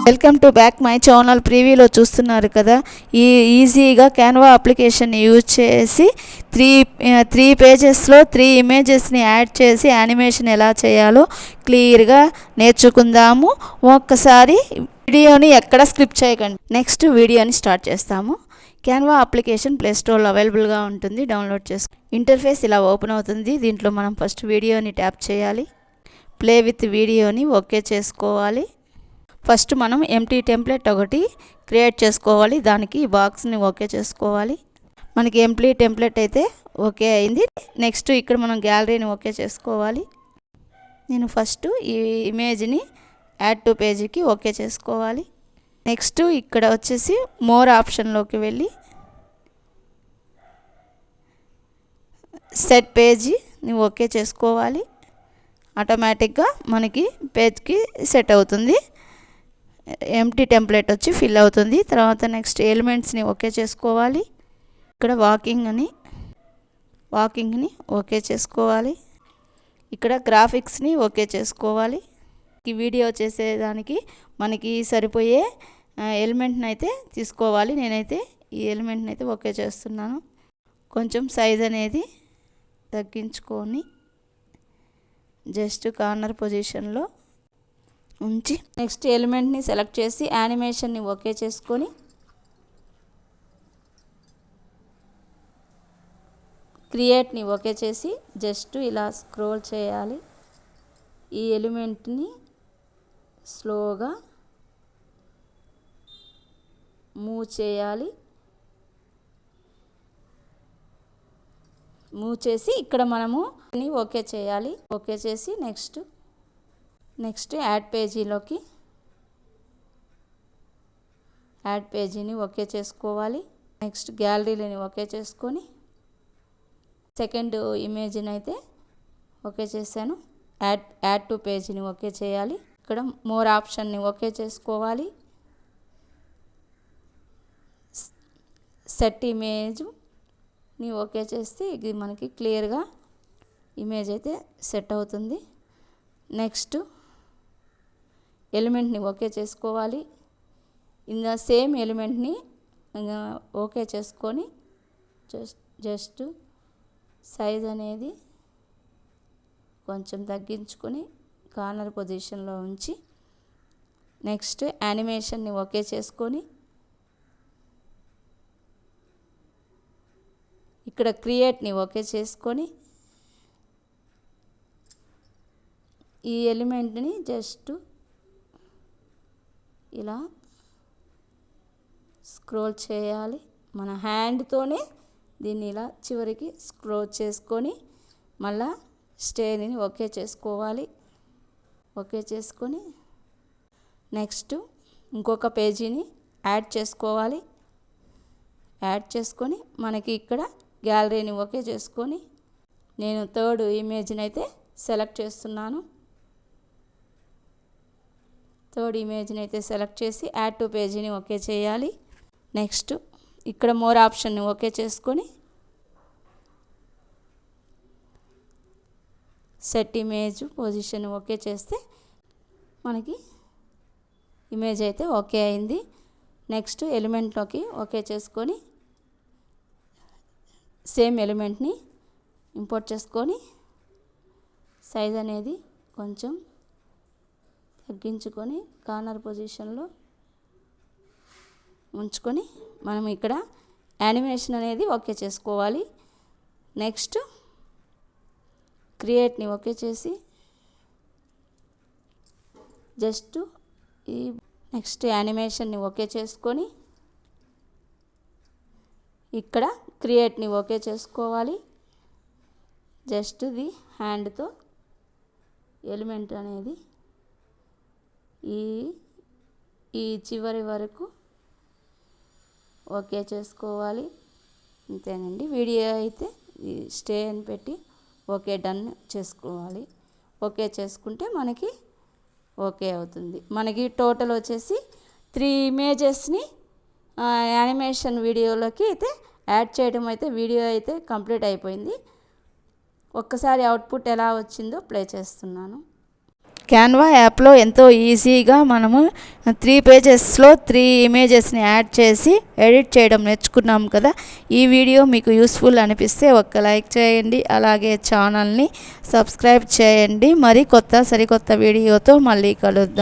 Welcome to back my channel. ప్రీవ్యూలో చూస్తున్నారు కదా, ఈజీగా క్యాన్వా అప్లికేషన్ యూజ్ చేసి త్రీ పేజెస్లో 3 ఇమేజెస్ని యాడ్ చేసి యానిమేషన్ ఎలా చేయాలో క్లియర్గా నేర్చుకుందాము. ఒక్కసారి వీడియోని ఎక్కడ స్కిప్ చేయకండి. నెక్స్ట్ వీడియోని స్టార్ట్ చేస్తాము. క్యాన్వా అప్లికేషన్ ప్లేస్టోర్లో అవైలబుల్గా ఉంటుంది, డౌన్లోడ్ చేసుకో. ఇంటర్ఫేస్ ఇలా ఓపెన్ అవుతుంది. దీంట్లో మనం ఫస్ట్ వీడియోని ట్యాప్ చేయాలి. ప్లే విత్ వీడియోని ఓకే చేసుకోవాలి. ఫస్ట్ మనం ఎంటీ టెంప్లెట్ ఒకటి క్రియేట్ చేసుకోవాలి. దానికి ఈ బాక్స్ని ఓకే చేసుకోవాలి. మనకి ఎంటీ టెంప్లెట్ అయితే ఓకే అయింది. నెక్స్ట్ ఇక్కడ మనం గ్యాలరీని ఓకే చేసుకోవాలి. నేను ఫస్ట్ ఈ ఇమేజ్ని యాడ్ టు పేజీకి ఓకే చేసుకోవాలి. నెక్స్ట్ ఇక్కడ వచ్చేసి మోర్ ఆప్షన్లోకి వెళ్ళి సెట్ పేజీని ఓకే చేసుకోవాలి. ఆటోమేటిక్గా మనకి పేజ్కి సెట్ అవుతుంది. ఎంటీ టెంప్లెట్ వచ్చి ఫిల్ అవుతుంది. తర్వాత నెక్స్ట్ ఎలిమెంట్స్ని ఓకే చేసుకోవాలి. ఇక్కడ వాకింగ్ని ఓకే చేసుకోవాలి. ఇక్కడ గ్రాఫిక్స్ని ఓకే చేసుకోవాలి. ఈ వీడియో చేసేదానికి మనకి సరిపోయే ఎలిమెంట్ని అయితే తీసుకోవాలి. నేనైతే ఈ ఎలిమెంట్ని అయితే ఓకే చేస్తున్నాను. కొంచెం సైజ్ అనేది తగ్గించుకొని జస్ట్ కార్నర్ పొజిషన్లో ఉంచి నెక్స్ట్ ఎలిమెంట్ని సెలెక్ట్ చేసి యానిమేషన్ని ఓకే చేసుకొని క్రియేట్ని ఓకే చేసి జస్ట్ ఇలా స్క్రోల్ చేయాలి. ఈ ఎలిమెంట్ని స్లోగా మూవ్ చేయాలి. మూవ్ చేసి ఇక్కడ మనము ఓకే చేయాలి. ఓకే చేసి నెక్స్ట్ యాడ్ పేజీని ఓకే చేసుకోవాలి. నెక్స్ట్ గ్యాలరీని ఓకే చేసుకొని సెకండ్ ఇమేజ్ని అయితే ఓకే చేశాను. యాడ్ టు పేజీని ఓకే చేయాలి. ఇక్కడ మోర్ ఆప్షన్ని ఓకే చేసుకోవాలి. సెట్ ఇమేజ్ని ఓకే చేస్తే ఇది మనకి క్లియర్గా ఇమేజ్ అయితే సెట్ అవుతుంది. నెక్స్ట్ ఎలిమెంట్ని ఓకే చేసుకోవాలి. ఇంకా సేమ్ ఎలిమెంట్ని ఓకే చేసుకొని జస్ట్ సైజ్ అనేది కొంచెం తగ్గించుకొని కార్నర్ పొజిషన్లో ఉంచి నెక్స్ట్ యానిమేషన్ని ఓకే చేసుకొని ఇక్కడ క్రియేట్ని ఓకే చేసుకొని ఈ ఎలిమెంట్ని జస్ట్ ఇలా స్క్రోల్ చేయాలి. మన హ్యాండ్తోనే దీన్ని ఇలా చివరికి స్క్రోల్ చేసుకొని మళ్ళా స్టేని ఓకే చేసుకోవాలి. ఓకే చేసుకొని నెక్స్ట్ ఇంకొక పేజీని యాడ్ చేసుకోవాలి. యాడ్ చేసుకొని మనకి ఇక్కడ గ్యాలరీని ఓకే చేసుకొని నేను థర్డ్ ఇమేజ్ని అయితే సెలెక్ట్ చేస్తున్నాను. థర్డ్ ఇమేజ్ని అయితే సెలెక్ట్ చేసి యాడ్ టు పేజీని ఓకే చేయాలి. నెక్స్ట్ ఇక్కడ మోర్ ఆప్షన్ని ఓకే చేసుకొని సెట్ ఇమేజ్ పొజిషన్ ఓకే చేస్తే మనకి ఇమేజ్ అయితే ఓకే అయింది. నెక్స్ట్ ఎలిమెంట్లోకి ఓకే చేసుకొని సేమ్ ఎలిమెంట్ని ఇంపోర్ట్ చేసుకొని సైజ్ అనేది కొంచెం తగ్గించుకొని కార్నర్ పొజిషన్లో ఉంచుకొని మనం ఇక్కడ యానిమేషన్ అనేది ఓకే చేసుకోవాలి. నెక్స్ట్ క్రియేట్ని ఓకే చేసి జస్ట్ ఈ నెక్స్ట్ యానిమేషన్ని ఓకే చేసుకొని ఇక్కడ క్రియేట్ని ఓకే చేసుకోవాలి. జస్ట్ ది హ్యాండ్తో ఎలిమెంట్ అనేది ఈ చివరి వరకు ఓకే చేసుకోవాలి. అంతేనండి. వీడియో అయితే స్టే అని పెట్టి ఓకే డన్ చేసుకోవాలి. ఓకే చేసుకుంటే మనకి ఓకే అవుతుంది. మనకి టోటల్ వచ్చేసి 3 ఇమేజెస్ని యానిమేషన్ వీడియోలోకి అయితే యాడ్ చేయడం అయితే వీడియో అయితే కంప్లీట్ అయిపోయింది. ఒక్కసారి అవుట్పుట్ ఎలా వచ్చిందో ప్లే చేస్తున్నాను. క్యాన్వా యాప్లో ఎంతో ఈజీగా మనము 3 పేజెస్లో 3 ఇమేజెస్ని యాడ్ చేసి ఎడిట్ చేయడం నేర్చుకున్నాం కదా. ఈ వీడియో మీకు యూస్ఫుల్ అనిపిస్తే ఒక్క లైక్ చేయండి, అలాగే ఛానల్ని సబ్స్క్రైబ్ చేయండి. మరి సరికొత్త వీడియోతో మళ్ళీ కలుద్దాం.